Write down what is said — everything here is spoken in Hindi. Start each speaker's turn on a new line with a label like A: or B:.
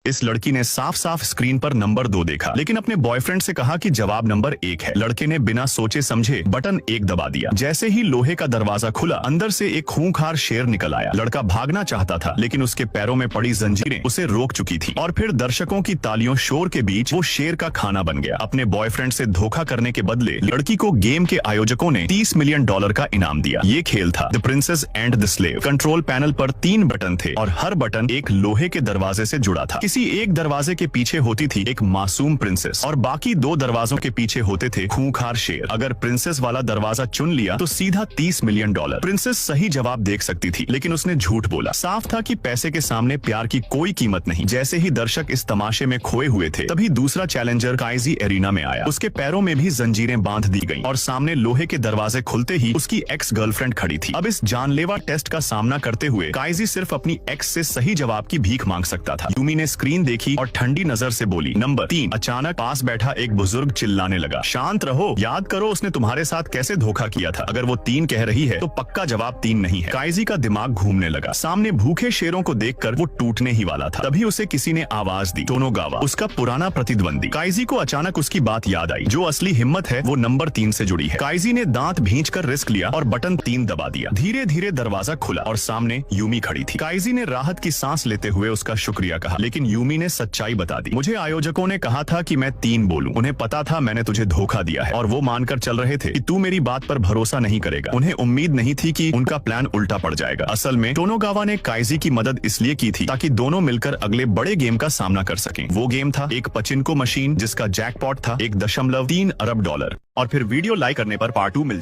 A: इस लड़की ने साफ साफ स्क्रीन पर नंबर 2 देखा, लेकिन अपने बॉयफ्रेंड से कहा कि जवाब नंबर 1 है। लड़के ने बिना सोचे समझे बटन 1 दबा दिया। जैसे ही लोहे का दरवाजा खुला, अंदर से एक खूंखार शेर निकल आया। लड़का भागना चाहता था, लेकिन उसके पैरों में पड़ी जंजीरें उसे रोक चुकी थी। और फिर दर्शकों की तालियों शोर के बीच वो शेर का खाना बन गया। अपने बॉयफ्रेंड से धोखा करने के बदले लड़की को गेम के आयोजकों ने $30 मिलियन का इनाम दिया। ये खेल था the princess and the slave. Control panel पर 3 बटन थे और हर बटन एक लोहे के दरवाजे से जुड़ा था। किसी एक दरवाजे के पीछे होती थी एक मासूम प्रिंसेस और बाकी 2 दरवाजों के पीछे होते थे खूंखार शेर। अगर प्रिंसेस वाला दरवाजा चुन लिया तो सीधा $30 मिलियन। प्रिंसेस सही जवाब देख सकती थी, लेकिन उसने झूठ बोला। साफ था कि पैसे के सामने प्यार की कोई कीमत नहीं। जैसे ही दर्शक इस तमाशे में खोए हुए थे, तभी दूसरा चैलेंजर काइजी एरिना में आया। उसके पैरों में भी जंजीरें बांध दी गईं और सामने लोहे के दरवाजे खुलते ही उसकी एक्स गर्लफ्रेंड खड़ी थी। अब इस जानलेवा टेस्ट का सामना करते हुए काइजी सिर्फ अपनी एक्स से सही जवाब की भीख मांग सकता था। यूमी ने स्क्रीन देखी और ठंडी नजर से बोली, नंबर 3। अचानक पास बैठा एक बुजुर्ग चिल्लाने लगा, शांत रहो, याद करो उसने तुम्हारे साथ कैसे धोखा किया था। अगर वो 3 कह रही है तो पक्का जवाब 3 नहीं है। काइजी का दिमाग घूमने लगा। सामने भूखे शेरों को देखकर वो टूटने ही वाला था। तभी उसे किसी ने आवाज दी, टोनोगावा, उसका पुराना प्रतिद्वंदी। काइजी को अचानक उसकी बात याद आई। जो असली हिम्मत है वो नंबर 3 से जुड़ी है। काइजी ने दांत भींचकर रिस्क लिया और बटन 3 दबा दिया। धीरे धीरे दरवाजा खुला और सामने यूमी खड़ी थी। काइजी ने राहत की सांस लेते हुए उसका शुक्रिया कहा, लेकिन यूमी ने सच्चाई बता दी। मुझे आयोजकों ने कहा था कि मैं 3 बोलूं। उन्हें पता था मैंने तुझे धोखा दिया है और वो मानकर चल रहे थे कि तू मेरी बात पर भरोसा नहीं करेगा। उन्हें उम्मीद नहीं थी कि उनका प्लान उल्टा पड़ जाएगा। असल में टोनोगावा ने काइजी की मदद इसलिए की थी ताकि दोनों मिलकर अगले बड़े गेम का सामना कर सकें। वो गेम था एक पचिनको मशीन जिसका जैकपॉट था $1.3 अरब। और फिर वीडियो लाइक करने पर पार्ट 2 मिल जाए।